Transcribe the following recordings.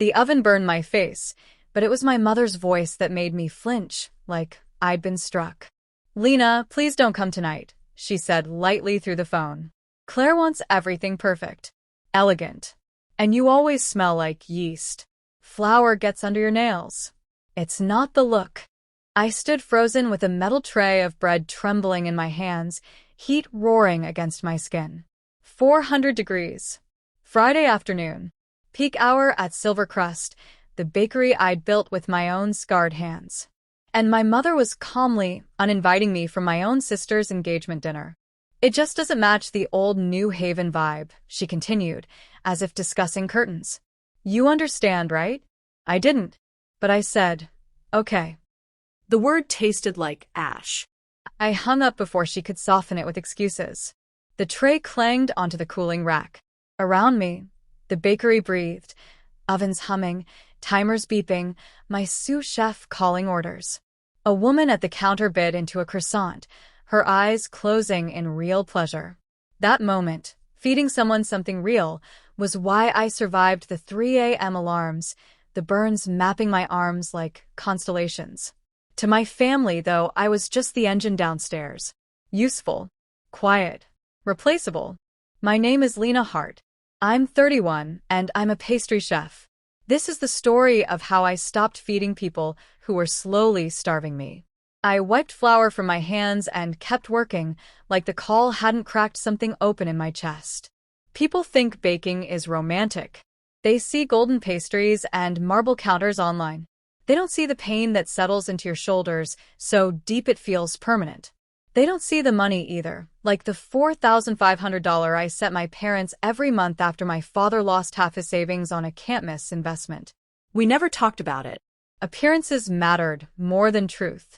The oven burned my face, but it was my mother's voice that made me flinch, like I'd been struck. "Lena, please don't come tonight," she said lightly through the phone. "Claire wants everything perfect. Elegant. And you always smell like yeast. Flour gets under your nails. It's not the look." I stood frozen with a metal tray of bread trembling in my hands, heat roaring against my skin. 400 degrees. Friday afternoon. Peak hour at Silvercrest, the bakery I'd built with my own scarred hands. And my mother was calmly uninviting me from my own sister's engagement dinner. "It just doesn't match the old New Haven vibe," she continued, as if discussing curtains. "You understand, right?" I didn't, but I said, "Okay." The word tasted like ash. I hung up before she could soften it with excuses. The tray clanged onto the cooling rack. Around me, the bakery breathed, ovens humming, timers beeping, my sous chef calling orders. A woman at the counter bit into a croissant, her eyes closing in real pleasure. That moment, feeding someone something real, was why I survived the 3 a.m. alarms, the burns mapping my arms like constellations. To my family, though, I was just the engine downstairs. Useful, quiet, replaceable. My name is Lena Hart. I'm 31, and I'm a pastry chef. This is the story of how I stopped feeding people who were slowly starving me. I wiped flour from my hands and kept working, like the call hadn't cracked something open in my chest. People think baking is romantic. They see golden pastries and marble counters online. They don't see the pain that settles into your shoulders so deep it feels permanent. They don't see the money either, like the $4,500 I sent my parents every month after my father lost half his savings on a can't-miss investment. We never talked about it. Appearances mattered more than truth.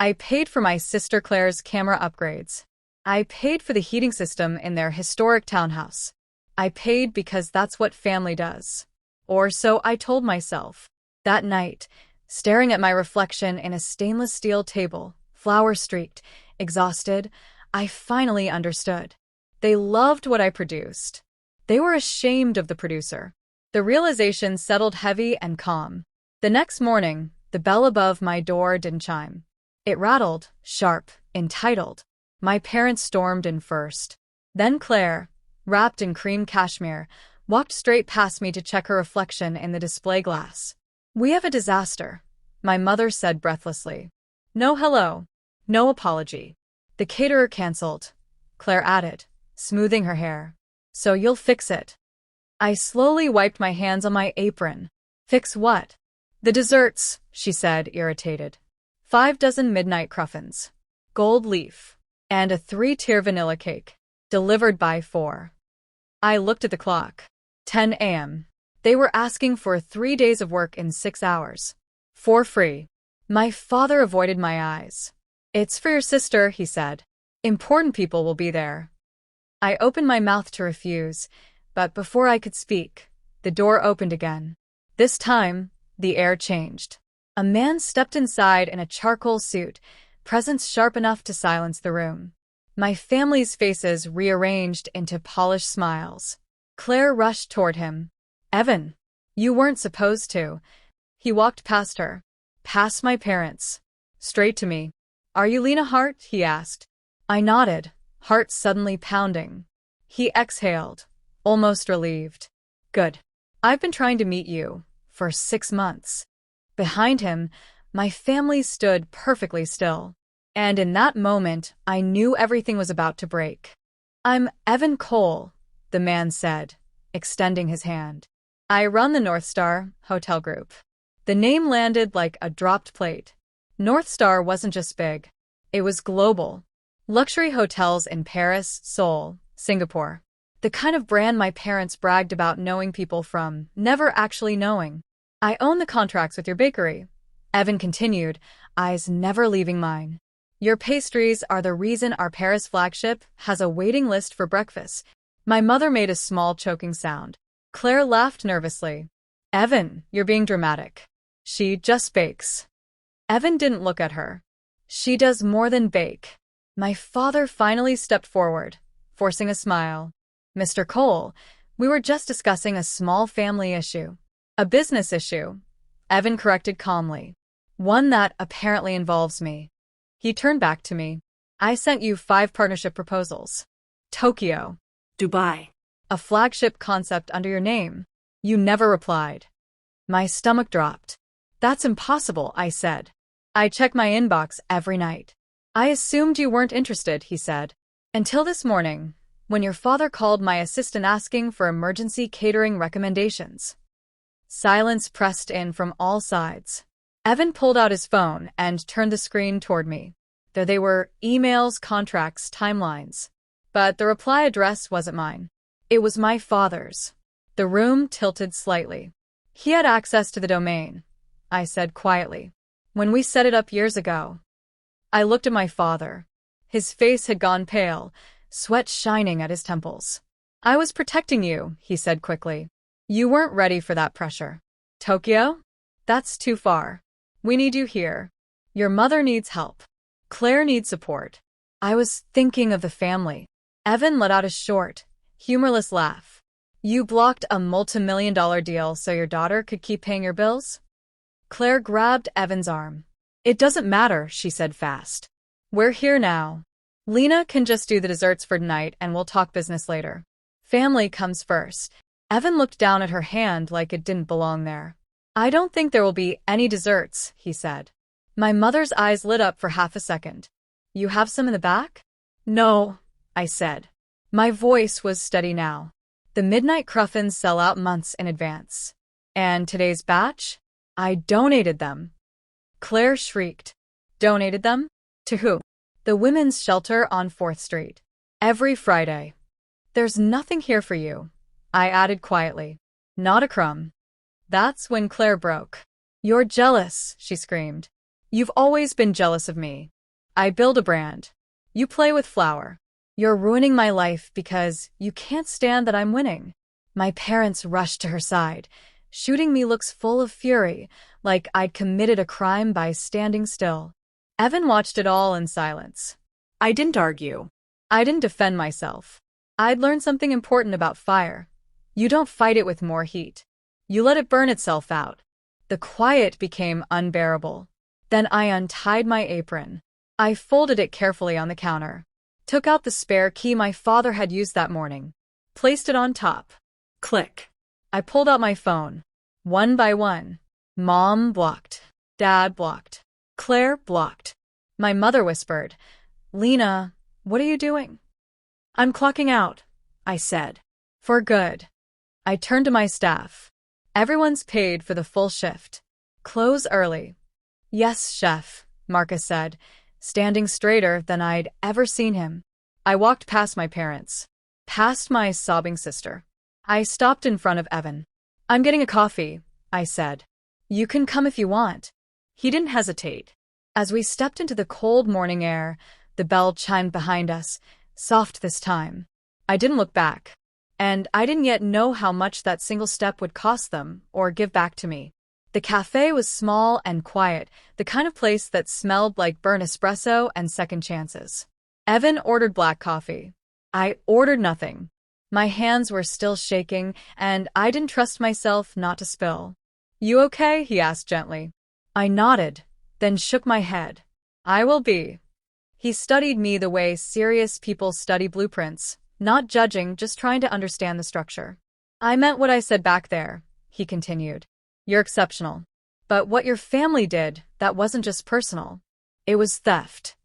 I paid for my sister Claire's camera upgrades. I paid for the heating system in their historic townhouse. I paid because that's what family does. Or so I told myself. That night, staring at my reflection in a stainless steel table, flour-streaked, exhausted, I finally understood. They loved what I produced. They were ashamed of the producer. The realization settled heavy and calm. The next morning, the bell above my door didn't chime. It rattled, sharp, entitled. My parents stormed in first. Then Claire, wrapped in cream cashmere, walked straight past me to check her reflection in the display glass. "We have a disaster," my mother said breathlessly. "No hello. No apology. The caterer canceled," Claire added, smoothing her hair. "So you'll fix it." I slowly wiped my hands on my apron. "Fix what?" "The desserts," she said, irritated. 5 dozen midnight cruffins, gold leaf, and a 3-tier vanilla cake. Delivered by 4. I looked at the clock. 10 a.m. They were asking for 3 days of work in 6 hours. For free. My father avoided my eyes. "It's for your sister," he said. "Important people will be there." I opened my mouth to refuse, but before I could speak, the door opened again. This time, the air changed. A man stepped inside in a charcoal suit, presence sharp enough to silence the room. My family's faces rearranged into polished smiles. Claire rushed toward him. "Evan, you weren't supposed to." He walked past her, past my parents, straight to me. "Are you Lena Hart?" he asked. I nodded, heart suddenly pounding. He exhaled, almost relieved. "Good. I've been trying to meet you for 6 months." Behind him, my family stood perfectly still. And in that moment, I knew everything was about to break. "I'm Evan Cole," the man said, extending his hand. "I run the North Star Hotel Group." The name landed like a dropped plate. North Star wasn't just big. It was global. Luxury hotels in Paris, Seoul, Singapore. The kind of brand my parents bragged about knowing people from, never actually knowing. "I own the contracts with your bakery," Evan continued, eyes never leaving mine. "Your pastries are the reason our Paris flagship has a waiting list for breakfast." My mother made a small choking sound. Claire laughed nervously. "Evan, you're being dramatic. She just bakes." Evan didn't look at her. "She does more than bake." My father finally stepped forward, forcing a smile. "Mr. Cole, we were just discussing a small family issue." A business issue, Evan corrected calmly. One that apparently involves me. He turned back to me. I sent you 5 partnership proposals. Tokyo. Dubai. A flagship concept under your name. You never replied. My stomach dropped. That's impossible, I said. I check my inbox every night. I assumed you weren't interested, he said. Until this morning, when your father called my assistant asking for emergency catering recommendations. Silence pressed in from all sides. Evan pulled out his phone and turned the screen toward me. There they were, emails, contracts, timelines. But the reply address wasn't mine. It was my father's. The room tilted slightly. He had access to the domain, I said quietly. When we set it up years ago. I looked at my father. His face had gone pale, sweat shining at his temples. I was protecting you, he said quickly. You weren't ready for that pressure. Tokyo? That's too far. We need you here. Your mother needs help. Claire needs support. I was thinking of the family. Evan let out a short, humorless laugh. You blocked a multi-million-dollar deal so your daughter could keep paying your bills? Claire grabbed Evan's arm. It doesn't matter, she said fast. We're here now. Lena can just do the desserts for tonight and we'll talk business later. Family comes first. Evan looked down at her hand like it didn't belong there. I don't think there will be any desserts, he said. My mother's eyes lit up for half a second. You have some in the back? No, I said. My voice was steady now. The midnight cruffins sell out months in advance. And today's batch? I donated them. Claire shrieked. Donated them? To who? The women's shelter on 4th Street. Every Friday. There's nothing here for you, I added quietly. Not a crumb. That's when Claire broke. You're jealous, she screamed. You've always been jealous of me. I build a brand. You play with flour. You're ruining my life because you can't stand that I'm winning. My parents rushed to her side, shooting me looks full of fury, like I'd committed a crime by standing still. Evan watched it all in silence. I didn't argue. I didn't defend myself. I'd learned something important about fire. You don't fight it with more heat. You let it burn itself out. The quiet became unbearable. Then I untied my apron. I folded it carefully on the counter. Took out the spare key my father had used that morning. Placed it on top. Click. I pulled out my phone. One by one. Mom blocked. Dad blocked. Claire blocked. My mother whispered, Lena, what are you doing? I'm clocking out, I said. For good. I turned to my staff. Everyone's paid for the full shift. Close early. Yes, chef, Marcus said, standing straighter than I'd ever seen him. I walked past my parents. Past my sobbing sister. I stopped in front of Evan. I'm getting a coffee, I said. You can come if you want. He didn't hesitate. As we stepped into the cold morning air, the bell chimed behind us, soft this time. I didn't look back. And I didn't yet know how much that single step would cost them or give back to me. The cafe was small and quiet, the kind of place that smelled like burnt espresso and second chances. Evan ordered black coffee. I ordered nothing. My hands were still shaking, and I didn't trust myself not to spill. You okay? He asked gently. I nodded, then shook my head. I will be. He studied me the way serious people study blueprints, not judging, just trying to understand the structure. I meant what I said back there, he continued. You're exceptional. But what your family did, that wasn't just personal. It was theft.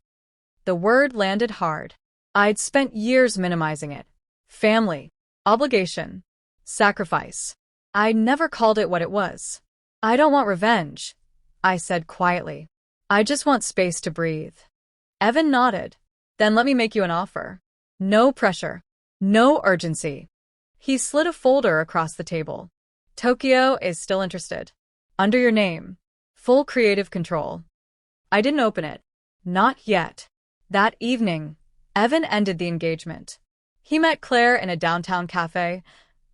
The word landed hard. I'd spent years minimizing it. Family. Obligation. Sacrifice. I never called it what it was. I don't want revenge, I said quietly. I just want space to breathe. Evan nodded. Then let me make you an offer. No pressure. No urgency. He slid a folder across the table. Tokyo is still interested. Under your name. Full creative control. I didn't open it. Not yet. That evening, Evan ended the engagement. He met Claire in a downtown cafe.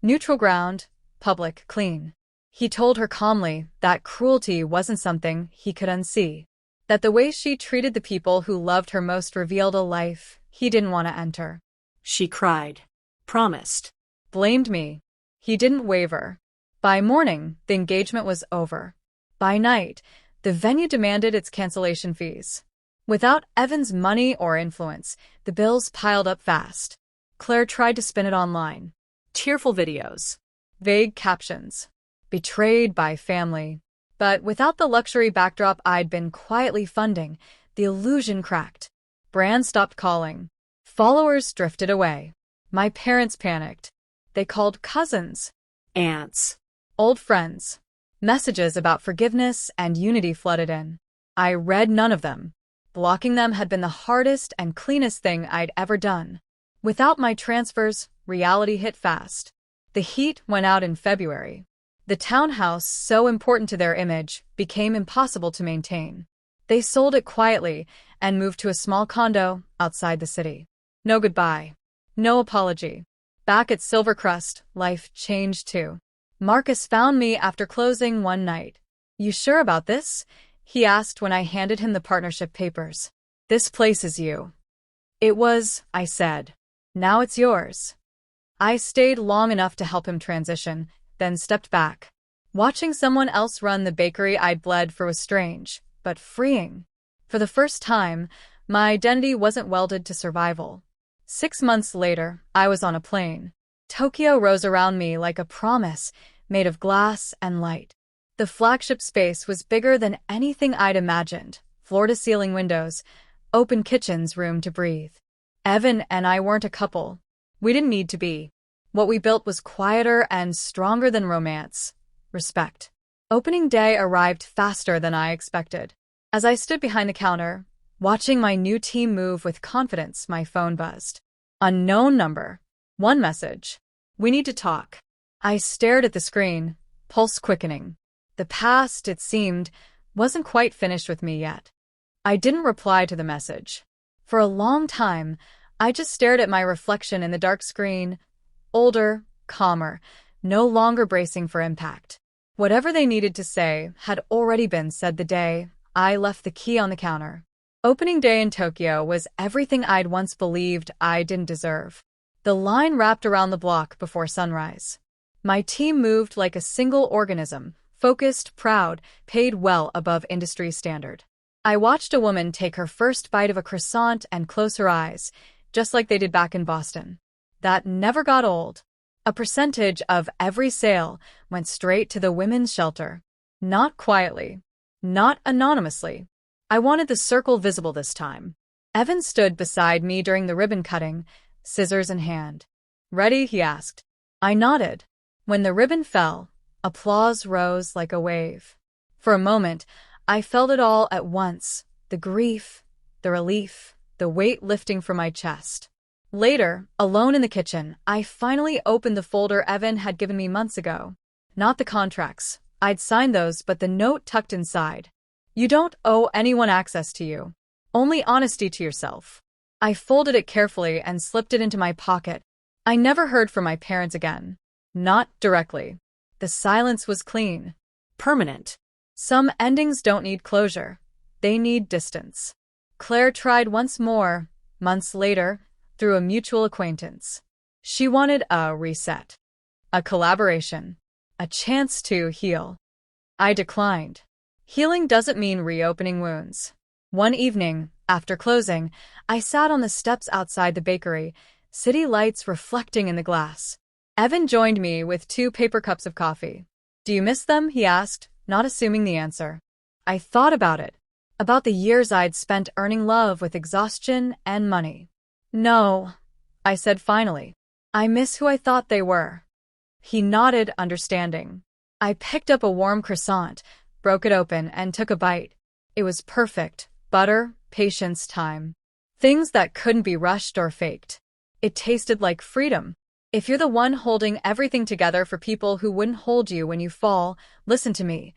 Neutral ground, public, clean. He told her calmly that cruelty wasn't something he could unsee. That the way she treated the people who loved her most revealed a life he didn't want to enter. She cried. Promised. Blamed me. He didn't waver. By morning, the engagement was over. By night, the venue demanded its cancellation fees. Without Evan's money or influence, the bills piled up fast. Claire tried to spin it online. Tearful videos. Vague captions. Betrayed by family. But without the luxury backdrop I'd been quietly funding, the illusion cracked. Brands stopped calling. Followers drifted away. My parents panicked. They called cousins, Aunts. old friends. Messages about forgiveness and unity flooded in. I read none of them. Blocking them had been the hardest and cleanest thing I'd ever done. Without my transfers, reality hit fast. The heat went out in February. The townhouse, so important to their image, became impossible to maintain. They sold it quietly and moved to a small condo outside the city. No goodbye. No apology. Back at Silvercrest, life changed too. Marcus found me after closing one night. "You sure about this?" he asked when I handed him the partnership papers. "This place is you." "It was," I said. "Now it's yours." I stayed long enough to help him transition, then stepped back. Watching someone else run the bakery I'd bled for was strange, but freeing. For the first time, my identity wasn't welded to survival. 6 months later, I was on a plane. Tokyo rose around me like a promise, made of glass and light. The flagship space was bigger than anything I'd imagined. Floor-to-ceiling windows, open kitchens, room to breathe. Evan and I weren't a couple. We didn't need to be. What we built was quieter and stronger than romance. Respect. Opening day arrived faster than I expected. As I stood behind the counter, watching my new team move with confidence, my phone buzzed. Unknown number. One message. "We need to talk." I stared at the screen, pulse quickening. The past, it seemed, wasn't quite finished with me yet. I didn't reply to the message. For a long time, I just stared at my reflection in the dark screen, older, calmer, no longer bracing for impact. Whatever they needed to say had already been said the day I left the key on the counter. Opening day in Tokyo was everything I'd once believed I didn't deserve. The line wrapped around the block before sunrise. My team moved like a single organism, focused, proud, paid well above industry standard. I watched a woman take her first bite of a croissant and close her eyes, just like they did back in Boston. That never got old. A percentage of every sale went straight to the women's shelter. Not quietly. Not anonymously. I wanted the circle visible this time. Evan stood beside me during the ribbon cutting, scissors in hand. "Ready?" he asked. I nodded. When the ribbon fell, applause rose like a wave. For a moment, I felt it all at once, the grief, the relief, the weight lifting from my chest. Later, alone in the kitchen, I finally opened the folder Evan had given me months ago. Not the contracts. I'd signed those, but the note tucked inside. "You don't owe anyone access to you. Only honesty to yourself." I folded it carefully and slipped it into my pocket. I never heard from my parents again. Not directly. The silence was clean. Permanent. Some endings don't need closure. They need distance. Claire tried once more, months later, through a mutual acquaintance. She wanted a reset. A collaboration. A chance to heal. I declined. Healing doesn't mean reopening wounds. One evening, after closing, I sat on the steps outside the bakery, city lights reflecting in the glass. Evan joined me with 2 paper cups of coffee. "Do you miss them?" he asked, not assuming the answer. I thought about it. About the years I'd spent earning love with exhaustion and money. "No," I said finally. "I miss who I thought they were." He nodded, understanding. I picked up a warm croissant, broke it open, and took a bite. It was perfect. Butter, patience, time. Things that couldn't be rushed or faked. It tasted like freedom. If you're the one holding everything together for people who wouldn't hold you when you fall, listen to me.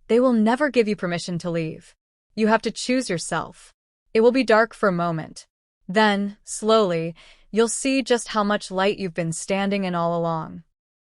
They will never give you permission to leave. You have to choose yourself. It will be dark for a moment. Then, slowly, you'll see just how much light you've been standing in all along.